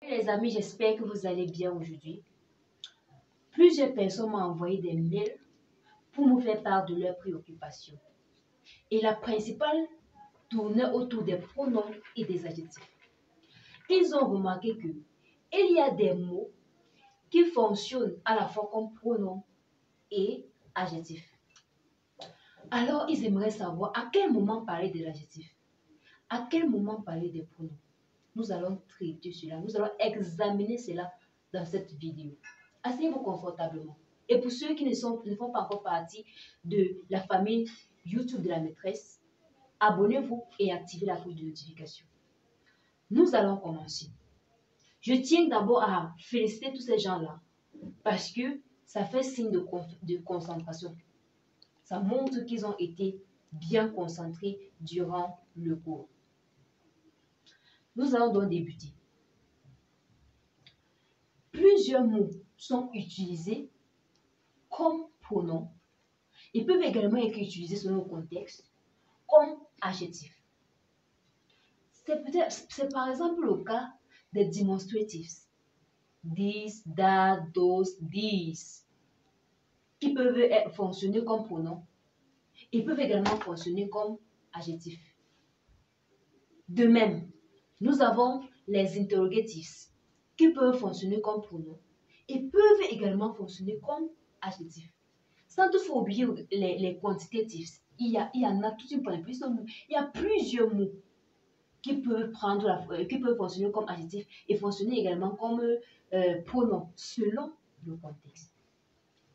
Les amis, j'espère que vous allez bien aujourd'hui. Plusieurs personnes m'ont envoyé des mails pour me faire part de leurs préoccupations. Et la principale tournait autour des pronoms et des adjectifs. Ils ont remarqué que il y a des mots qui fonctionnent à la fois comme pronoms et adjectifs. Alors, ils aimeraient savoir à quel moment parler de l'adjectif, à quel moment parler des pronoms. Nous allons traiter cela, nous allons examiner cela dans cette vidéo. Asseyez-vous confortablement. Et pour ceux qui ne font pas encore partie de la famille YouTube de la maîtresse, abonnez-vous et activez la cloche de notification. Nous allons commencer. Je tiens d'abord à féliciter tous ces gens-là parce que ça fait signe de concentration. Ça montre qu'ils ont été bien concentrés durant le cours. Nous allons donc débuter. Plusieurs mots sont utilisés comme pronoms. Ils peuvent également être utilisés selon le contexte comme adjectifs. C'est par exemple le cas des demonstratifs. This, that, those, these. Qui peuvent fonctionner comme pronoms. Ils peuvent également fonctionner comme adjectifs. De même, nous avons les interrogatifs qui peuvent fonctionner comme pronoms et peuvent également fonctionner comme adjectifs. Sans toutefois oublier les quantitatifs. Il y en a toute une panoplie. Il y a plusieurs mots qui peuvent fonctionner comme adjectifs et fonctionner également comme pronoms selon le contexte.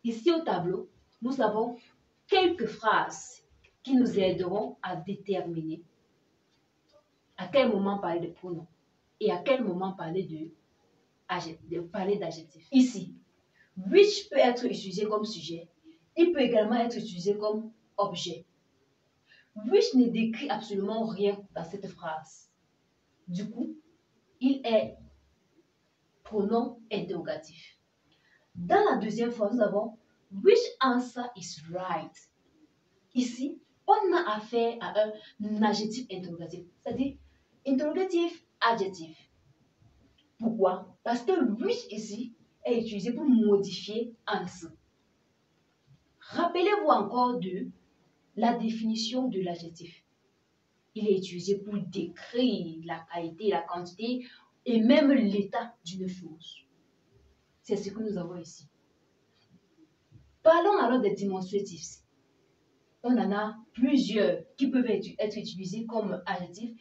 Ici au tableau, nous avons quelques phrases qui nous aideront à déterminer à quel moment parler de pronoms et à quel moment parler d'adjectifs. Ici, which peut être utilisé comme sujet, il peut également être utilisé comme objet. Which ne décrit absolument rien dans cette phrase. Du coup, il est pronom interrogatif. Dans la deuxième phrase, nous avons which answer is right. Ici, on a affaire à un adjectif interrogatif, c'est-à-dire interrogatif adjectif. Pourquoi? Parce que which ici est utilisé pour modifier answer. Rappelez-vous encore de la définition de l'adjectif. Il est utilisé pour décrire la qualité, la quantité et même l'état d'une chose. C'est ce que nous avons ici. Parlons alors des démonstratifs. On en a plusieurs qui peuvent être utilisés comme adjectifs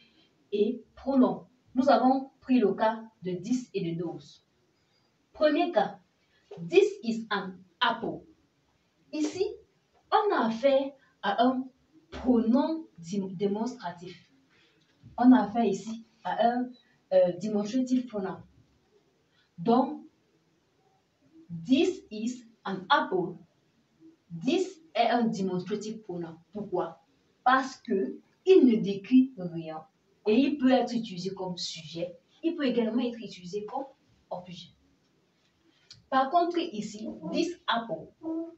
et pronoms. Nous avons pris le cas de 10 et de 12. Premier cas, this is an apple. Ici, on a affaire à un pronom démonstratif. On a affaire ici à un demonstrative pronoun. Donc, this is an apple. This est un demonstrative pronoun. Pourquoi? Parce que il ne décrit rien et il peut être utilisé comme sujet. Il peut également être utilisé comme objet. Par contre, ici, this apple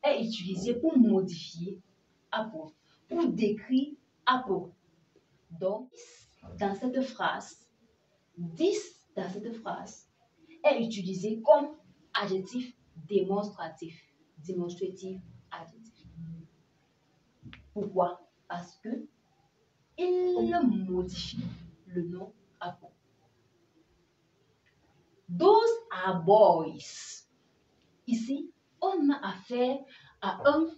est utilisé pour modifier apple, pour décrire apple. Donc, dans cette phrase, this dans cette phrase est utilisé comme adjectif démonstratif, démonstratif adjectif. Pourquoi? Parce que il modifie le nom apple. Those are boys. Ici, on a affaire à un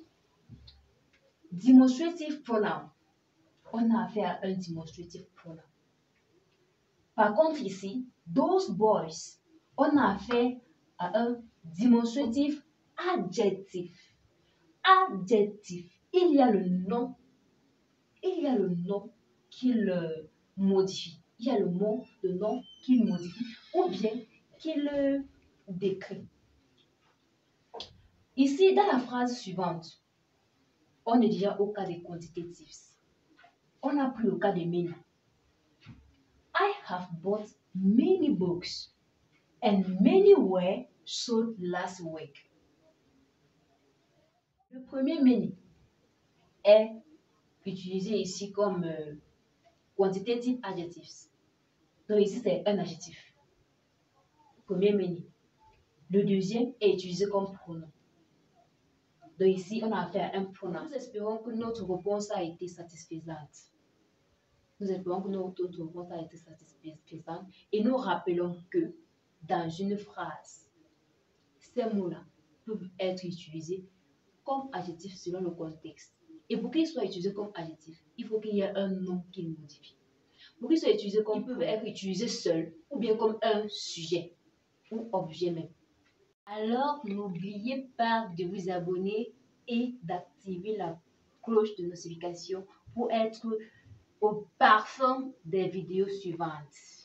demonstrative pronoun. On a affaire à un demonstrative pronoun. Par contre, ici, those boys, on a affaire à un demonstrative adjectif. Adjectif. Il y a le nom qu'il modifie. Il y a le nom qu'il modifie ou bien qu'il décrit. Ici, dans la phrase suivante, on est déjà au cas des quantitatifs. On a pris le cas de many. I have bought many books and many were sold last week. Le premier many est utilisé ici comme quantitative adjectives. Donc ici, c'est un adjectif. premier menu. Le deuxième est utilisé comme pronom. Donc ici, on a affaire à un pronom. Nous espérons que notre réponse a été satisfaisante. Nous espérons que notre réponse a été satisfaisante et nous rappelons que dans une phrase, ces mots-là peuvent être utilisés comme adjectifs selon le contexte. Et pour qu'ils soient utilisés comme adjectifs, il faut qu'il y ait un nom qui le modifie. Pour qu'ils soient utilisés comme, ils peuvent être utilisés seuls ou bien comme un sujet ou objet même. Alors, n'oubliez pas de vous abonner et d'activer la cloche de notification pour être au parfum des vidéos suivantes.